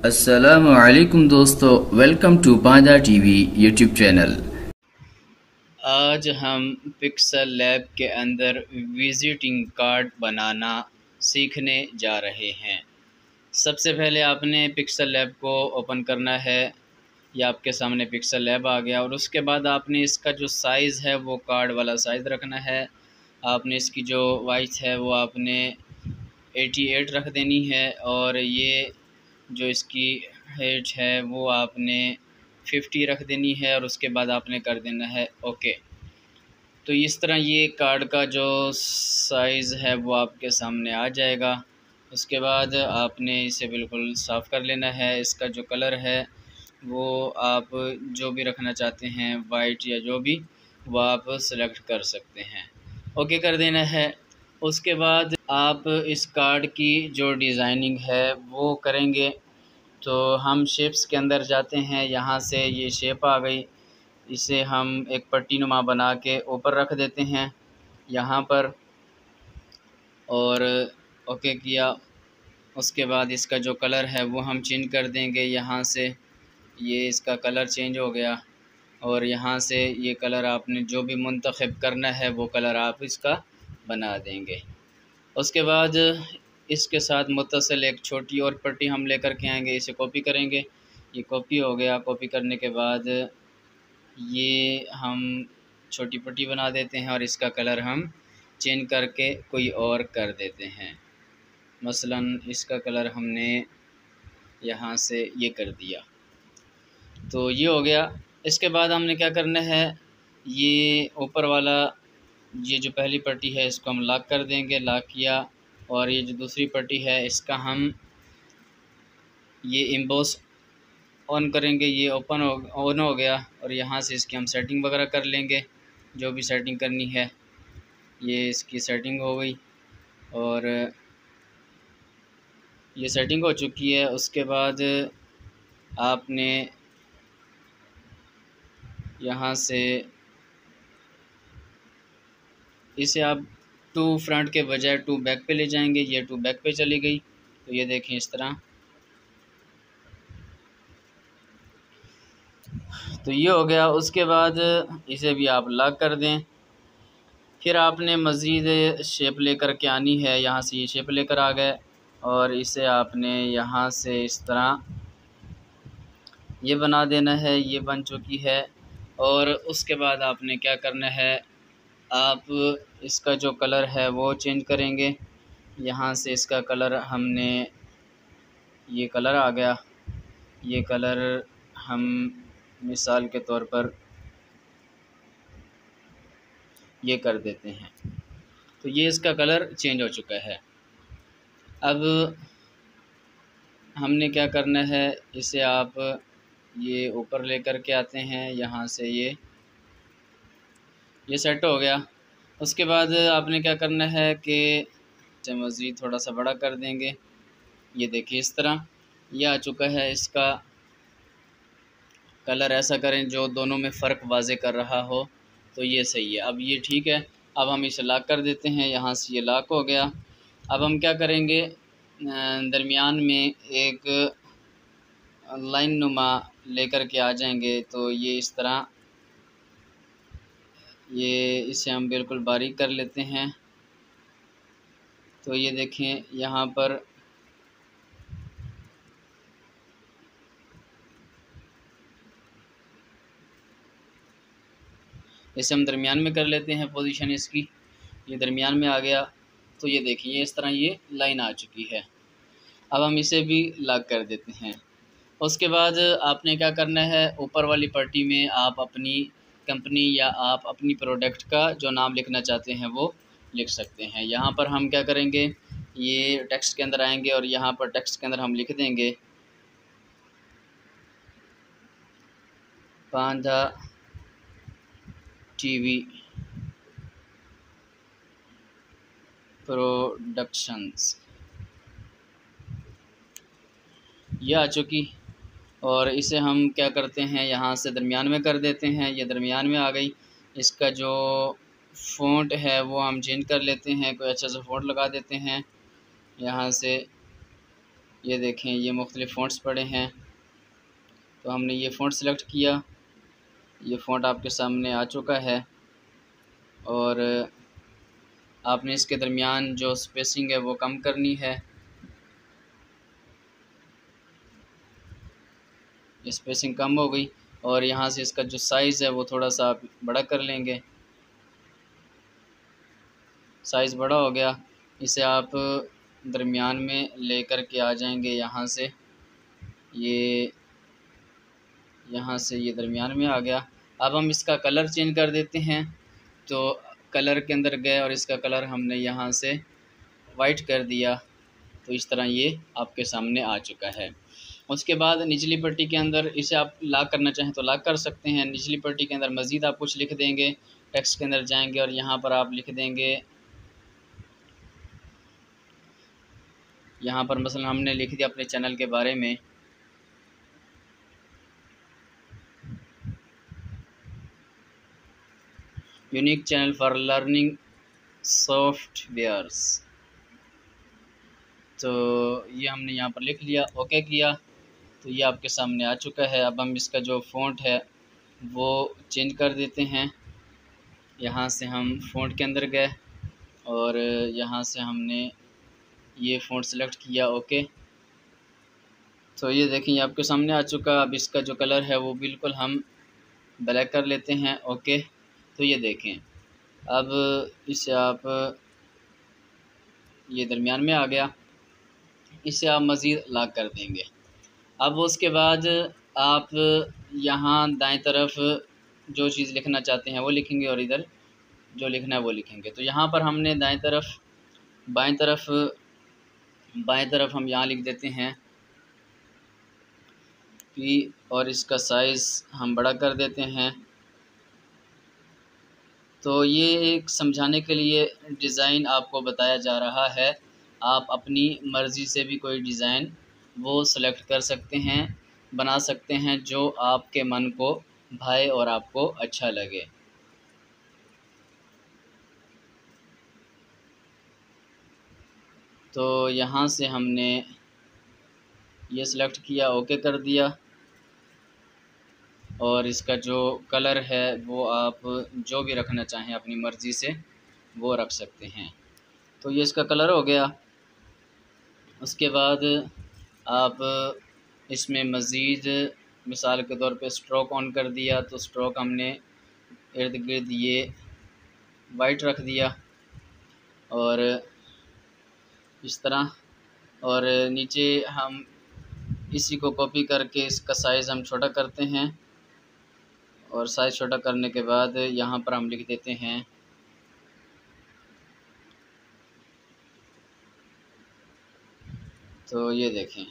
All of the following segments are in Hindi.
अस्सलामुअलैकुम दोस्तों, वेलकम टू पांजा टीवी यूट्यूब चैनल। आज हम पिक्सल लैब के अंदर विजिटिंग कार्ड बनाना सीखने जा रहे हैं। सबसे पहले आपने पिक्सल लैब को ओपन करना है। या आपके सामने पिक्सल लैब आ गया और उसके बाद आपने इसका जो साइज़ है वो कार्ड वाला साइज़ रखना है। आपने इसकी जो वाइड है वो आपने 88 रख देनी है और ये जो इसकी हाइट है वो आपने 50 रख देनी है और उसके बाद आपने कर देना है ओके। तो इस तरह ये कार्ड का जो साइज़ है वो आपके सामने आ जाएगा। उसके बाद आपने इसे बिल्कुल साफ़ कर लेना है। इसका जो कलर है वो आप जो भी रखना चाहते हैं, वाइट या जो भी, वो आप सेलेक्ट कर सकते हैं। ओके कर देना है। उसके बाद आप इस कार्ड की जो डिज़ाइनिंग है वो करेंगे। तो हम शेप्स के अंदर जाते हैं। यहाँ से ये शेप आ गई, इसे हम एक पट्टी नुमा बना के ऊपर रख देते हैं यहाँ पर और ओके किया। उसके बाद इसका जो कलर है वो हम चेंज कर देंगे। यहाँ से ये इसका कलर चेंज हो गया और यहाँ से ये कलर आपने जो भी मुंतखब करना है वो कलर आप इसका बना देंगे। उसके बाद इसके साथ मुत्तसिल एक छोटी और पट्टी हम लेकर के आएंगे, इसे कॉपी करेंगे। ये कॉपी हो गया। कॉपी करने के बाद ये हम छोटी पट्टी बना देते हैं और इसका कलर हम चेंज करके कोई और कर देते हैं। मसलन इसका कलर हमने यहाँ से ये कर दिया। तो ये हो गया। इसके बाद हमने क्या करना है, ये ऊपर वाला ये जो पहली पट्टी है इसको हम लॉक कर देंगे। लॉक किया और ये जो दूसरी पट्टी है इसका हम ये एम्बॉस ऑन करेंगे। ये ऑन हो गया और यहाँ से इसकी हम सेटिंग वगैरह कर लेंगे, जो भी सेटिंग करनी है। ये इसकी सेटिंग हो गई और ये सेटिंग हो चुकी है। उसके बाद आपने यहाँ से इसे आप टू फ्रंट के बजाय टू बैक पे ले जाएंगे। ये टू बैक पे चली गई। तो ये देखें इस तरह। तो ये हो गया। उसके बाद इसे भी आप लॉक कर दें। फिर आपने मज़ीद शेप लेकर के आनी है। यहाँ से ये शेप लेकर आ गए और इसे आपने यहाँ से इस तरह ये बना देना है। ये बन चुकी है। और उसके बाद आपने क्या करना है, आप इसका जो कलर है वो चेंज करेंगे। यहाँ से इसका कलर हमने ये कलर आ गया। ये कलर हम मिसाल के तौर पर ये कर देते हैं। तो ये इसका कलर चेंज हो चुका है। अब हमने क्या करना है, इसे आप ये ऊपर लेकर के आते हैं। यहाँ से ये सेट हो गया। उसके बाद आपने क्या करना है कि इसे मज़ीद थोड़ा सा बड़ा कर देंगे। ये देखिए इस तरह ये आ चुका है। इसका कलर ऐसा करें जो दोनों में फ़र्क वाज़े कर रहा हो, तो ये सही है। अब ये ठीक है। अब हम इसे लॉक कर देते हैं। यहाँ से ये लॉक हो गया। अब हम क्या करेंगे, दरमियान में एक लाइन नुमा लेकर के आ जाएंगे। तो ये इस तरह ये इसे हम बिल्कुल बारीक कर लेते हैं। तो ये देखें यहाँ पर इसे हम दरमियान में कर लेते हैं। पोजीशन इसकी ये दरमियान में आ गया। तो ये देखिए इस तरह ये लाइन आ चुकी है। अब हम इसे भी लॉक कर देते हैं। उसके बाद आपने क्या करना है, ऊपर वाली पट्टी में आप अपनी कंपनी या आप अपनी प्रोडक्ट का जो नाम लिखना चाहते हैं वो लिख सकते हैं। यहाँ पर हम क्या करेंगे, ये टेक्स्ट के अंदर आएंगे और यहाँ पर टेक्स्ट के अंदर हम लिख देंगे पांजा टीवी प्रोडक्शंस। ये आ चुकी। और इसे हम क्या करते हैं, यहाँ से दरमियान में कर देते हैं। ये दरमियान में आ गई। इसका जो फ़ॉन्ट है वो हम चेंज कर लेते हैं, कोई अच्छा सा फ़ॉन्ट लगा देते हैं। यहाँ से ये देखें ये मुख्तलिफ़ फ़ॉन्ट्स पड़े हैं, तो हमने ये फ़ॉन्ट सेलेक्ट किया। ये फ़ॉन्ट आपके सामने आ चुका है और आपने इसके दरमियान जो स्पेसिंग है वो कम करनी है। स्पेसिंग कम हो गई और यहाँ से इसका जो साइज़ है वो थोड़ा सा आप बड़ा कर लेंगे। साइज़ बड़ा हो गया, इसे आप दरमियान में लेकर के आ जाएंगे। ये यहाँ से ये दरमियान में आ गया। अब हम इसका कलर चेंज कर देते हैं, तो कलर के अंदर गए और इसका कलर हमने यहाँ से वाइट कर दिया, तो इस तरह ये आपके सामने आ चुका है। उसके बाद निचली पट्टी के अंदर इसे आप लॉक करना चाहें तो लॉक कर सकते हैं। निचली पट्टी के अंदर मज़ीद आप कुछ लिख देंगे, टेक्स्ट के अंदर जाएंगे और यहाँ पर आप लिख देंगे, यहाँ पर मसलन हमने लिख दिया अपने चैनल के बारे में। Unique channel for learning softwares, तो ये हमने यहाँ पर लिख लिया, ओके किया, तो ये आपके सामने आ चुका है। अब हम इसका जो फ़ॉन्ट है वो चेंज कर देते हैं। यहाँ से हम फ़ॉन्ट के अंदर गए और यहाँ से हमने ये फ़ॉन्ट सेलेक्ट किया, ओके, तो ये देखें ये आपके सामने आ चुका। अब इसका जो कलर है वो बिल्कुल हम ब्लैक कर लेते हैं, ओके, तो ये देखें अब इसे आप ये दरमियान में आ गया, इसे आप मज़ीद लॉक कर देंगे। अब उसके बाद आप यहाँ दाएं तरफ जो चीज़ लिखना चाहते हैं वो लिखेंगे और इधर जो लिखना है वो लिखेंगे। तो यहाँ पर हमने दाएं तरफ बाएं तरफ हम यहाँ लिख देते हैं पी और इसका साइज़ हम बड़ा कर देते हैं। तो ये एक समझाने के लिए डिज़ाइन आपको बताया जा रहा है। आप अपनी मर्ज़ी से भी कोई डिज़ाइन वो सेलेक्ट कर सकते हैं, बना सकते हैं जो आपके मन को भाए और आपको अच्छा लगे। तो यहाँ से हमने ये सिलेक्ट किया, ओके कर दिया और इसका जो कलर है वो आप जो भी रखना चाहें अपनी मर्ज़ी से वो रख सकते हैं। तो ये इसका कलर हो गया। उसके बाद आप इसमें मज़ीद मिसाल के तौर पे स्ट्रोक ऑन कर दिया, तो स्ट्रोक हमने इर्द गिर्द ये वाइट रख दिया और इस तरह, और नीचे हम इसी को कॉपी करके इसका साइज़ हम छोटा करते हैं और साइज़ छोटा करने के बाद यहाँ पर हम लिख देते हैं तो ये देखें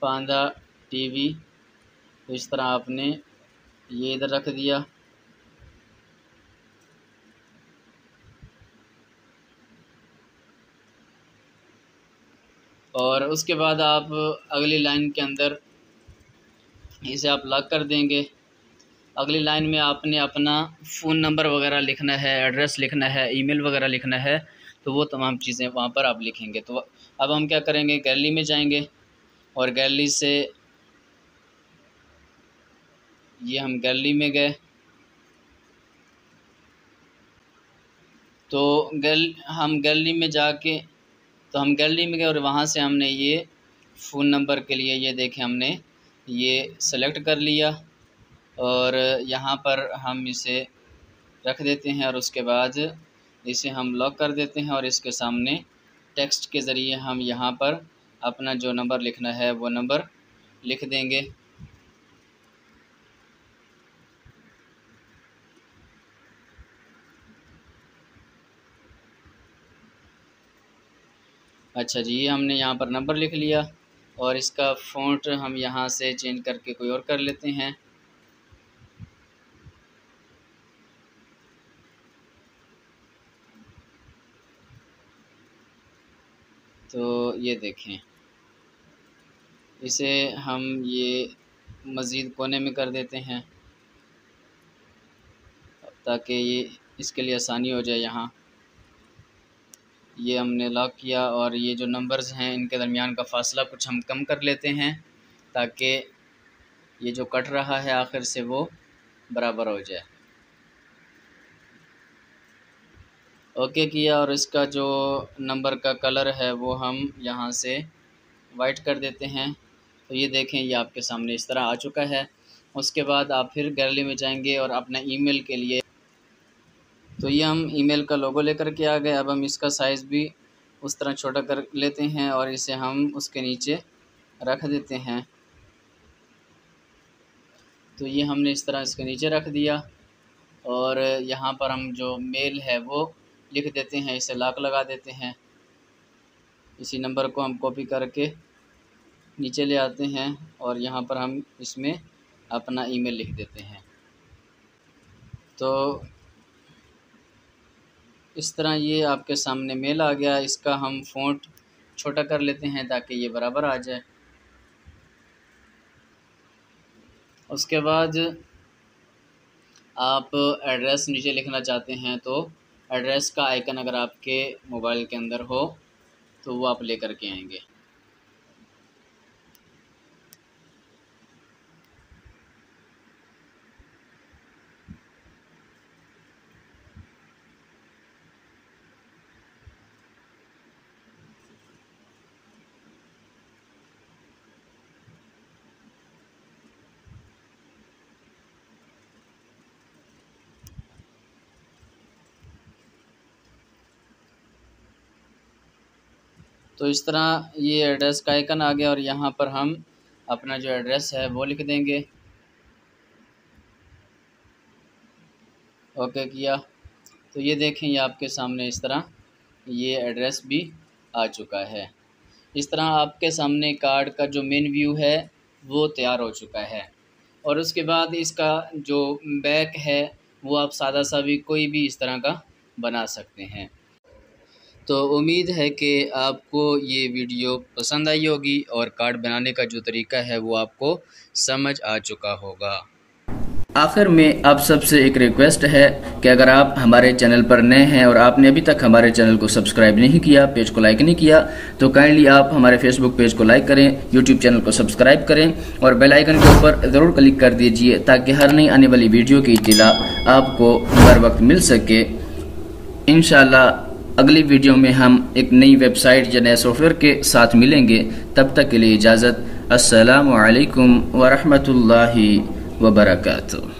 पांडा टीवी, तो इस तरह आपने ये इधर रख दिया। और उसके बाद आप अगली लाइन के अंदर इसे आप लॉक कर देंगे। अगली लाइन में आपने अपना फ़ोन नंबर वगैरह लिखना है, एड्रेस लिखना है, ईमेल वगैरह लिखना है, तो वो तमाम चीज़ें वहाँ पर आप लिखेंगे। तो अब हम क्या करेंगे, गैलरी में जाएंगे और गैलरी से ये हम गैलरी में गए, तो हम गैलरी में जाके तो हम गैलरी में गए और वहाँ से हमने ये फ़ोन नंबर के लिए ये देखें हमने ये सेलेक्ट कर लिया और यहाँ पर हम इसे रख देते हैं और उसके बाद इसे हम लॉक कर देते हैं और इसके सामने टेक्स्ट के ज़रिए हम यहाँ पर अपना जो नंबर लिखना है वो नंबर लिख देंगे। अच्छा जी, ये हमने यहाँ पर नंबर लिख लिया और इसका फ़ॉन्ट हम यहाँ से चेंज करके कोई और कर लेते हैं। तो ये देखें इसे हम ये मज़ीद कोने में कर देते हैं ताकि ये इसके लिए आसानी हो जाए। यहाँ ये हमने लॉक किया और ये जो नंबर्स हैं इनके दरमियान का फ़ासला कुछ हम कम कर लेते हैं ताकि ये जो कट रहा है आखिर से वो बराबर हो जाए। ओके किया और इसका जो नंबर का कलर है वो हम यहाँ से वाइट कर देते हैं। तो ये देखें, ये आपके सामने इस तरह आ चुका है। उसके बाद आप फिर गैलरी में जाएंगे और अपना ईमेल के लिए, तो ये हम ईमेल का लोगो लेकर के आ गए। अब हम इसका साइज़ भी उस तरह छोटा कर लेते हैं और इसे हम उसके नीचे रख देते हैं। तो ये हमने इस तरह इसके नीचे रख दिया और यहाँ पर हम जो मेल है वो लिख देते हैं, इसे लॉक लगा देते हैं। इसी नंबर को हम कॉपी करके नीचे ले आते हैं और यहाँ पर हम इसमें अपना ईमेल लिख देते हैं। तो इस तरह ये आपके सामने मेल आ गया। इसका हम फ़ॉन्ट छोटा कर लेते हैं ताकि ये बराबर आ जाए। उसके बाद आप एड्रेस नीचे लिखना चाहते हैं तो एड्रेस का आइकन अगर आपके मोबाइल के अंदर हो तो वो आप लेकर के आएंगे। तो इस तरह ये एड्रेस का आइकन आ गया और यहाँ पर हम अपना जो एड्रेस है वो लिख देंगे। ओके किया तो ये देखें, ये आपके सामने इस तरह ये एड्रेस भी आ चुका है। इस तरह आपके सामने कार्ड का जो मेन व्यू है वो तैयार हो चुका है। और उसके बाद इसका जो बैक है वो आप सादा सा भी कोई भी इस तरह का बना सकते हैं। तो उम्मीद है कि आपको ये वीडियो पसंद आई होगी और कार्ड बनाने का जो तरीका है वो आपको समझ आ चुका होगा। आखिर में आप सबसे एक रिक्वेस्ट है कि अगर आप हमारे चैनल पर नए हैं और आपने अभी तक हमारे चैनल को सब्सक्राइब नहीं किया, पेज को लाइक नहीं किया, तो काइंडली आप हमारे फेसबुक पेज को लाइक करें, यूट्यूब चैनल को सब्सक्राइब करें और बेल आइकन के ऊपर ज़रूर क्लिक कर दीजिए ताकि हर नई आने वाली वीडियो की इत्तला आपको हर वक्त मिल सके। इंशाल्लाह अगली वीडियो में हम एक नई वेबसाइट या नए सॉफ्टवेयर के साथ मिलेंगे। तब तक के लिए इजाज़त। अस्सलामु अलैकुम व रहमतुल्लाहि व बरकातुहू।